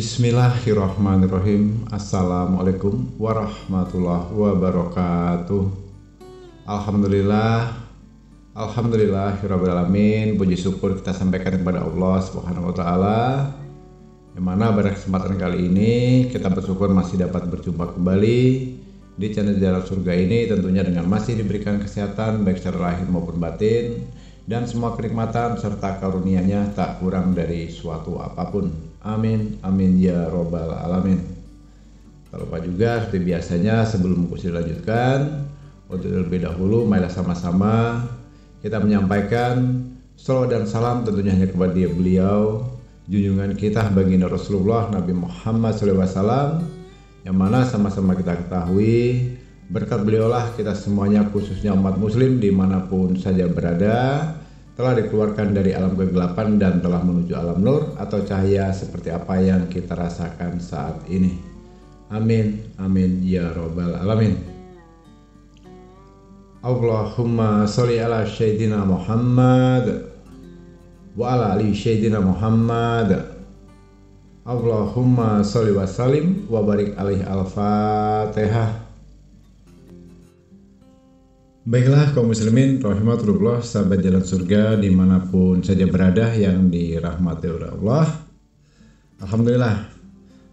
Bismillahirrahmanirrahim. Assalamualaikum warahmatullahi wabarakatuh. Alhamdulillahirrabbilalamin. Puji syukur kita sampaikan kepada Allah Subhanahu wa ta'ala, yang mana pada kesempatan kali ini kita bersyukur masih dapat berjumpa kembali di channel Jalan Surga ini, tentunya dengan masih diberikan kesehatan baik secara lahir maupun batin, dan semua kenikmatan serta karunia-Nya tak kurang dari suatu apapun. Amin, amin ya robbal alamin. Tak lupa juga seperti biasanya, sebelum kursi dilanjutkan, untuk terlebih dahulu marilah sama-sama kita menyampaikan salawat dan salam tentunya hanya kepada beliau, junjungan kita baginda Rasulullah Nabi Muhammad SAW, yang mana sama-sama kita ketahui berkat beliaulah kita semuanya, khususnya umat muslim dimanapun saja berada, telah dikeluarkan dari alam kegelapan dan telah menuju alam nur atau cahaya seperti apa yang kita rasakan saat ini. Amin, amin ya robbal alamin. Allahumma sholli ala sayyidina Muhammad wa ala ali sayyidina Muhammad. Allahumma sholli wa sallim wa barik alaihi. Al-Fatihah. Baiklah kaum muslimin rahimakumullah, sahabat jalan surga dimanapun saja berada yang dirahmati oleh Allah. Alhamdulillah,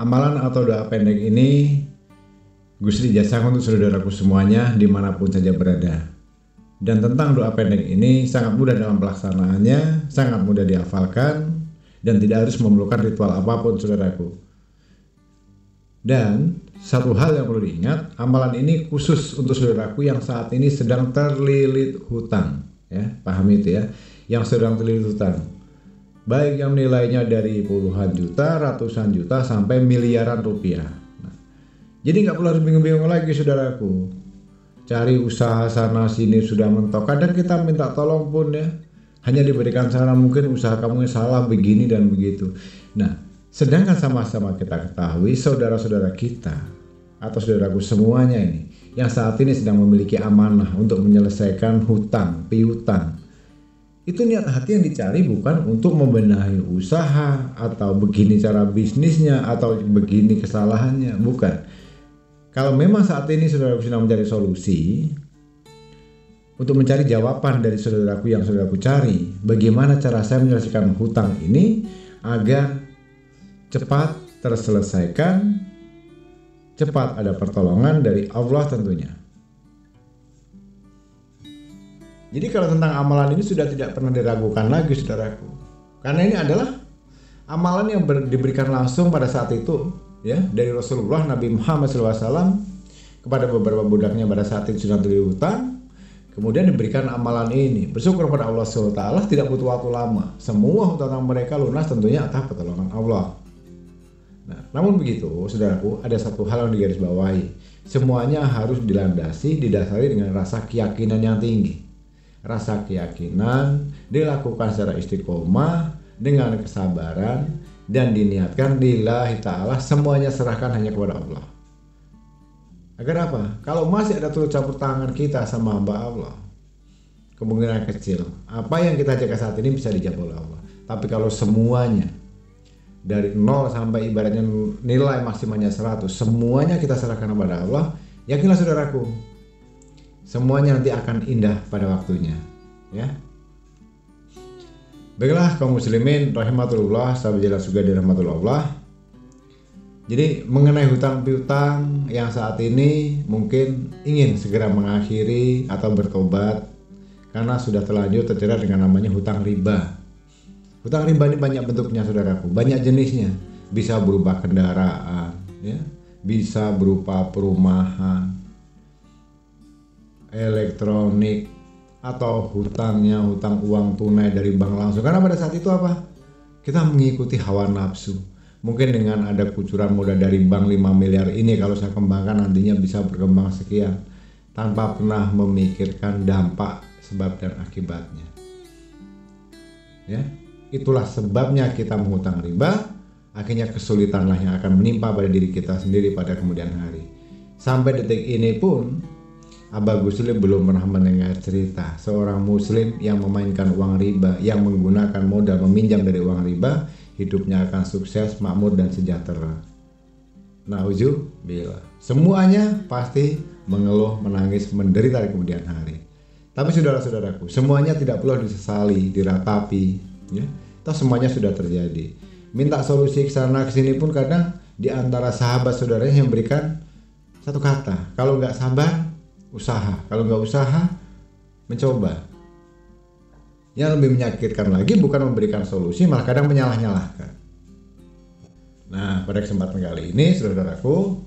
amalan atau doa pendek ini Gusti jasakan untuk saudaraku semuanya dimanapun saja berada. Dan tentang doa pendek ini sangat mudah dalam pelaksanaannya, sangat mudah dihafalkan, dan tidak harus memerlukan ritual apapun saudaraku. Dan satu hal yang perlu diingat, amalan ini khusus untuk saudaraku yang saat ini sedang terlilit hutang, ya, paham itu ya, yang sedang terlilit hutang, baik yang nilainya dari puluhan juta, ratusan juta, sampai miliaran rupiah. Nah, jadi nggak perlu harus bingung-bingung lagi saudaraku, cari usaha sana sini sudah mentok. Kadang kita minta tolong pun ya, hanya diberikan saran mungkin usaha kamu yang salah begini dan begitu. Nah, sedangkan sama-sama kita ketahui saudara-saudara kita atau saudaraku semuanya ini yang saat ini sedang memiliki amanah untuk menyelesaikan hutang piutang, itu niat hati yang dicari bukan untuk membenahi usaha atau begini cara bisnisnya atau begini kesalahannya, bukan. Kalau memang saat ini saudaraku sedang mencari solusi untuk mencari jawaban dari saudaraku yang saudaraku cari, bagaimana cara saya menyelesaikan hutang ini agar cepat terselesaikan, cepat ada pertolongan dari Allah tentunya. Jadi kalau tentang amalan ini sudah tidak pernah diragukan lagi saudaraku, karena ini adalah amalan yang diberikan langsung pada saat itu ya dari Rasulullah Nabi Muhammad SAW kepada beberapa budaknya pada saat itu sedang terlilit hutang. Kemudian diberikan amalan ini, bersyukur kepada Allah SWT, tidak butuh waktu lama, semua hutang mereka lunas tentunya atas pertolongan Allah. Nah, namun begitu, saudaraku, ada satu hal yang digarisbawahi. Semuanya harus didasari dengan rasa keyakinan yang tinggi. Rasa keyakinan dilakukan secara istiqomah dengan kesabaran dan diniatkan lillahi ta'ala, semuanya serahkan hanya kepada Allah. Agar apa? Kalau masih ada turut campur tangan kita sama hamba Allah, kemungkinan kecil apa yang kita jaga saat ini bisa dijawab oleh Allah. Tapi kalau semuanya dari 0 sampai ibaratnya nilai maksimalnya 100, semuanya kita serahkan kepada Allah, yakinlah saudaraku, semuanya nanti akan indah pada waktunya, ya. Baiklah kaum muslimin rahimatullah, sahabat jalan surga dirahmatullah Allah. Jadi mengenai hutang piutang yang saat ini mungkin ingin segera mengakhiri atau bertobat karena sudah terlanjur terjerat dengan namanya hutang riba. Hutang riba ini banyak bentuknya saudaraku, banyak jenisnya. Bisa berupa kendaraan, ya, bisa berupa perumahan, elektronik, atau hutangnya hutang uang tunai dari bank langsung. Karena pada saat itu apa? Kita mengikuti hawa nafsu. Mungkin dengan ada kucuran modal dari bank 5 miliar ini, kalau saya kembangkan nantinya bisa berkembang sekian, tanpa pernah memikirkan dampak, sebab dan akibatnya. Ya. Itulah sebabnya kita menghutang riba, akhirnya kesulitanlah yang akan menimpa pada diri kita sendiri pada kemudian hari. Sampai detik ini pun Abah Gusli belum pernah mendengar cerita seorang muslim yang memainkan uang riba, yang menggunakan modal meminjam dari uang riba, hidupnya akan sukses, makmur dan sejahtera. Nauzubillah. Semuanya pasti mengeluh, menangis, menderita di kemudian hari. Tapi saudara-saudaraku, semuanya tidak perlu disesali, diratapi, ya. Toh semuanya sudah terjadi. Minta solusi ke sana ke sini pun kadang di antara sahabat saudaranya yang berikan satu kata, kalau nggak sabar, usaha. Kalau nggak usaha, mencoba. Yang lebih menyakitkan lagi bukan memberikan solusi, malah kadang menyalah-nyalahkan. Nah, pada kesempatan kali ini, saudaraku,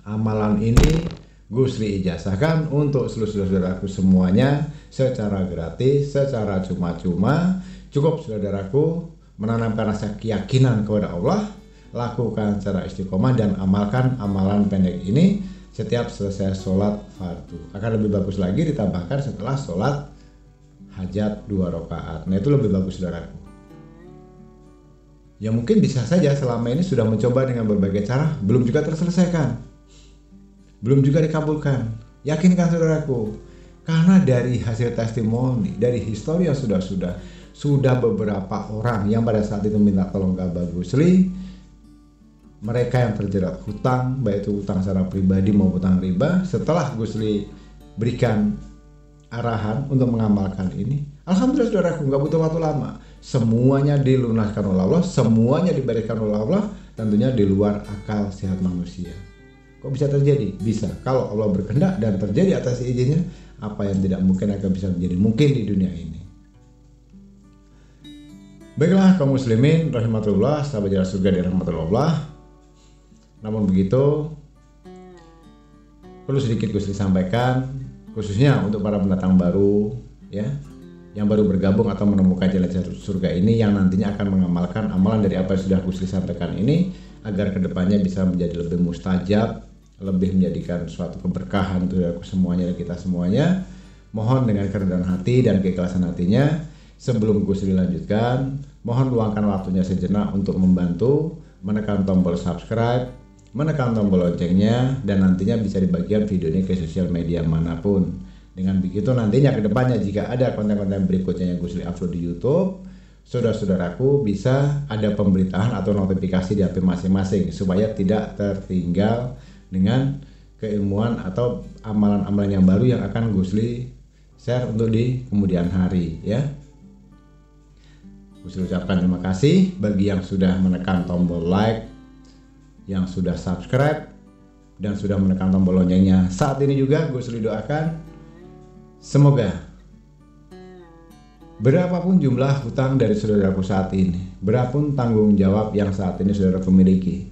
amalan ini Gusli ijazahkan untuk seluruh saudaraku semuanya secara gratis, secara cuma-cuma. Cukup saudaraku menanamkan rasa keyakinan kepada Allah, lakukan secara istiqomah dan amalkan amalan pendek ini setiap selesai sholat fardu. Akan lebih bagus lagi ditambahkan setelah sholat hajat 2 rakaat. Nah, itu lebih bagus saudaraku. Ya mungkin bisa saja selama ini sudah mencoba dengan berbagai cara, belum juga terselesaikan, belum juga dikabulkan. Yakinkan saudaraku, karena dari hasil testimoni, dari histori yang sudah beberapa orang yang pada saat itu minta tolong ke Abah Gusli, mereka yang terjerat hutang, baik itu hutang secara pribadi maupun hutang riba, setelah Gusli berikan arahan untuk mengamalkan ini, alhamdulillah saudaraku, nggak butuh waktu lama, semuanya dilunaskan oleh Allah, semuanya diberikan oleh Allah, tentunya di luar akal sehat manusia. Kok bisa terjadi? Bisa, kalau Allah berkehendak dan terjadi atas izinnya, apa yang tidak mungkin akan bisa menjadi mungkin di dunia ini. Baiklah kaum muslimin rahimatullah, sahabat jalan surga di rahmatullah. Namun begitu, perlu sedikit Gusli sampaikan, khususnya untuk para pendatang baru, ya, yang baru bergabung atau menemukan jalan surga ini, yang nantinya akan mengamalkan amalan dari apa yang sudah Gusli sampaikan ini, agar kedepannya bisa menjadi lebih mustajab, lebih menjadikan suatu keberkahan untuk semuanya dan kita semuanya. Mohon dengan kerendahan hati dan keikhlasan hatinya, sebelum Gusli lanjutkan, mohon luangkan waktunya sejenak untuk membantu menekan tombol subscribe, menekan tombol loncengnya, dan nantinya bisa dibagikan video ini ke sosial media manapun. Dengan begitu nantinya kedepannya jika ada konten-konten berikutnya yang Gusli upload di YouTube, saudara-saudaraku bisa ada pemberitaan atau notifikasi di HP masing-masing supaya tidak tertinggal dengan keilmuan atau amalan-amalan yang baru yang akan Gusli share untuk di kemudian hari, ya. Gusli ucapkan terima kasih bagi yang sudah menekan tombol like, yang sudah subscribe, dan sudah menekan tombol loncengnya. Saat ini juga Gusli doakan semoga berapapun jumlah hutang dari saudaraku saat ini, berapapun tanggung jawab yang saat ini saudaraku miliki,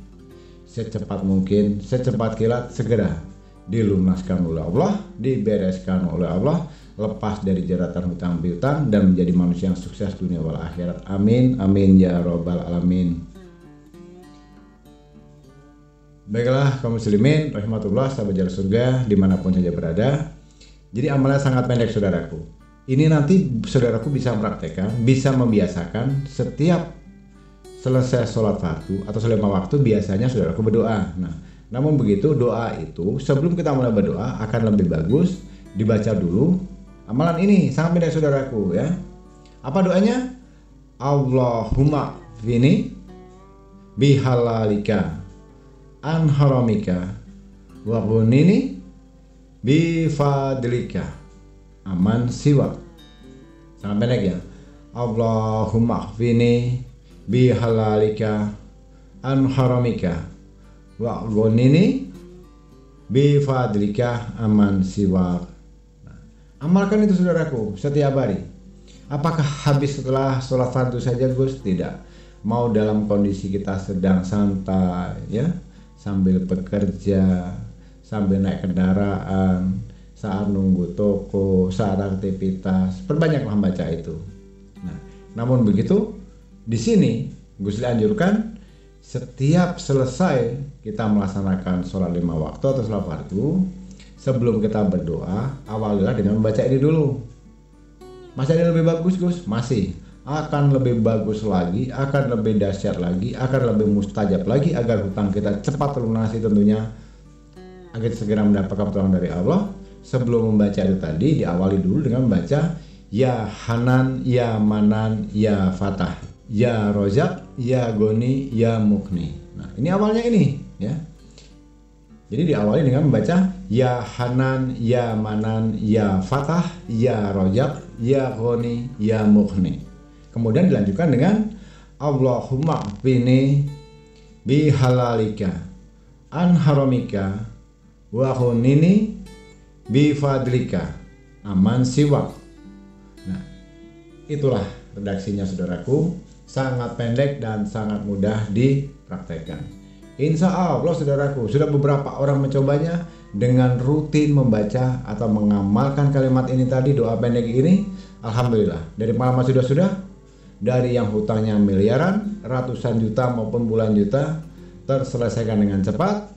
secepat mungkin, secepat kilat, segera dilunaskan oleh Allah, dibereskan oleh Allah, lepas dari jeratan hutang piutang dan menjadi manusia yang sukses dunia wal akhirat. Amin, amin ya robbal alamin. Baiklah kaum muslimin rahmatullah, sahabat jalan surga dimanapun saja berada. Jadi amalnya sangat pendek saudaraku. Ini nanti saudaraku bisa mempraktekkan, bisa membiasakan setiap selesai sholat fardu atau selama waktu biasanya saudaraku berdoa. Nah, namun begitu doa itu sebelum kita mulai berdoa akan lebih bagus dibaca dulu amalan ini, sangat pendek saudaraku, ya. Apa doanya? Allahumma fini bihalalika an haramika wa ghnini bifadlika aman siwa. Sangat pendek ya. Allahumma fini bihalalika an haramika wa ghnini bifadlika aman siwa. Amalkan itu saudaraku setiap hari. Apakah habis setelah sholat fardu saja Gus? Tidak. Mau dalam kondisi kita sedang santai, ya, sambil bekerja, sambil naik kendaraan, saat nunggu toko, saat aktivitas, perbanyaklah baca itu. Nah, namun begitu di sini Gusli anjurkan setiap selesai kita melaksanakan sholat 5 waktu atau sholat fardu, sebelum kita berdoa, awalilah dengan membaca ini dulu. Masih ada lebih bagus Gus? Masih. Akan lebih bagus lagi, akan lebih dahsyat lagi, akan lebih mustajab lagi agar hutang kita cepat terlunasi tentunya, agar segera mendapatkan pertolongan dari Allah. Sebelum membaca itu tadi, diawali dulu dengan membaca Ya Hanan, Ya Manan, Ya Fatah. ya Rozak, ya Goni, ya Mukni. Nah, ini awalnya ini ya. Jadi diawali dengan membaca ya Hanan, ya Manan, ya Fatah, ya Rozak, ya Goni, ya Mukni. Kemudian dilanjutkan dengan Allahumma qini bi halalika an haramika wa khunini bi fadlika aman siwak. Nah, itulah redaksinya saudaraku, sangat pendek dan sangat mudah dipraktekkan. Insya Allah saudaraku, sudah beberapa orang mencobanya dengan rutin membaca atau mengamalkan kalimat ini tadi, doa pendek ini. Alhamdulillah, dari pengalaman sudah dari yang hutangnya miliaran, ratusan juta maupun puluhan juta terselesaikan dengan cepat.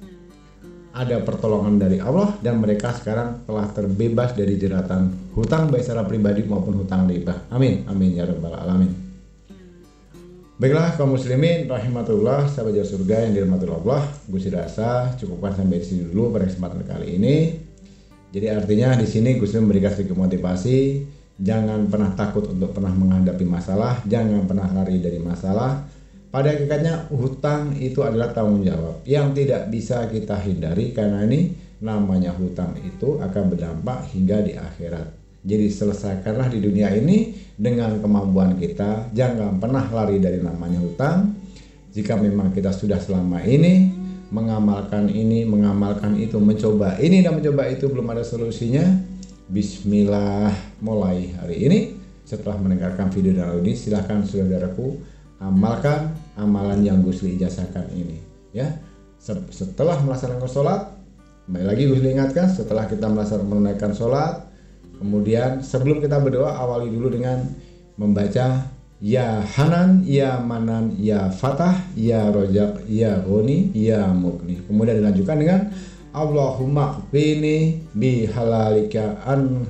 Ada pertolongan dari Allah dan mereka sekarang telah terbebas dari jeratan hutang baik secara pribadi maupun hutang riba. Amin, amin ya rabbal alamin. Baiklah kaum muslimin rahimatullah, sahabat jauh surga yang dirahmati Allah, Gus rasa cukupkan sampai di sini dulu pada kesempatan kali ini. Jadi artinya di sini Gus memberikan sedikit motivasi, jangan pernah takut untuk pernah menghadapi masalah, jangan pernah lari dari masalah. Pada hakikatnya hutang itu adalah tanggung jawab yang tidak bisa kita hindari, karena ini namanya hutang itu akan berdampak hingga di akhirat. Jadi selesaikanlah di dunia ini dengan kemampuan kita, jangan pernah lari dari namanya hutang. Jika memang kita sudah selama ini mengamalkan ini, mengamalkan itu, mencoba ini dan mencoba itu belum ada solusinya, bismillah, mulai hari ini setelah mendengarkan video dan audio, silahkan saudaraku amalkan amalan yang Gus ijazahkan ini ya. Setelah melaksanakan sholat, kembali lagi Gus ingatkan, setelah kita menunaikan sholat, kemudian sebelum kita berdoa, awali dulu dengan membaca ya Hanan, ya Manan, ya Fatah, ya Rozak, ya Goni, ya Mukni. Kemudian dilanjutkan dengan Allahumma qini bi halalika an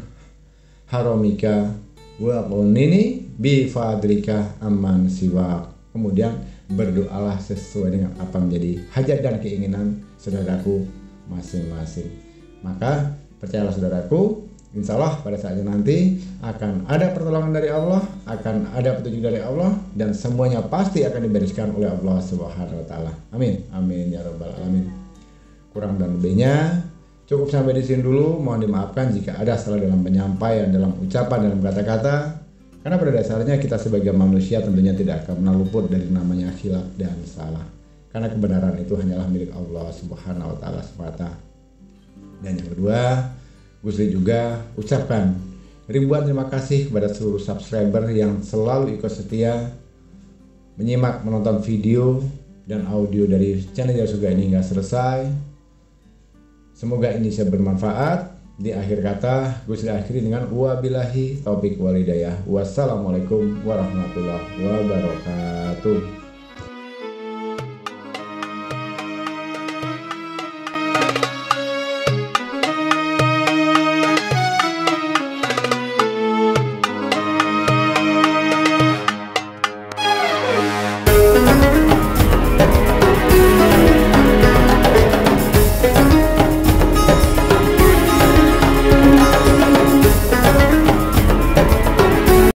haramika wa qunini bi fadlika amman siwak. Kemudian berdoalah sesuai dengan apa menjadi hajat dan keinginan saudaraku masing-masing. Maka percayalah saudaraku, insya Allah pada saatnya nanti akan ada pertolongan dari Allah, akan ada petunjuk dari Allah, dan semuanya pasti akan dibereskan oleh Allah Subhanahu wa taala. Amin. Amin ya rabbal alamin. Kurang dan lebihnya cukup sampai di sini dulu. Mohon dimaafkan jika ada salah dalam penyampaian, dalam ucapan, dalam kata-kata. Karena pada dasarnya kita sebagai manusia tentunya tidak akan pernah luput dari namanya khilaf dan salah. Karena kebenaran itu hanyalah milik Allah Subhanahu wa taala semata. Dan yang kedua, Gus juga ucapkan ribuan terima kasih kepada seluruh subscriber yang selalu ikut setia menyimak, menonton video dan audio dari channel Jauh Surga ini hingga selesai. Semoga ini bisa bermanfaat. Di akhir kata, Gus akhiri dengan wabillahi taufik wal hidayah. Wassalamualaikum warahmatullahi wabarakatuh.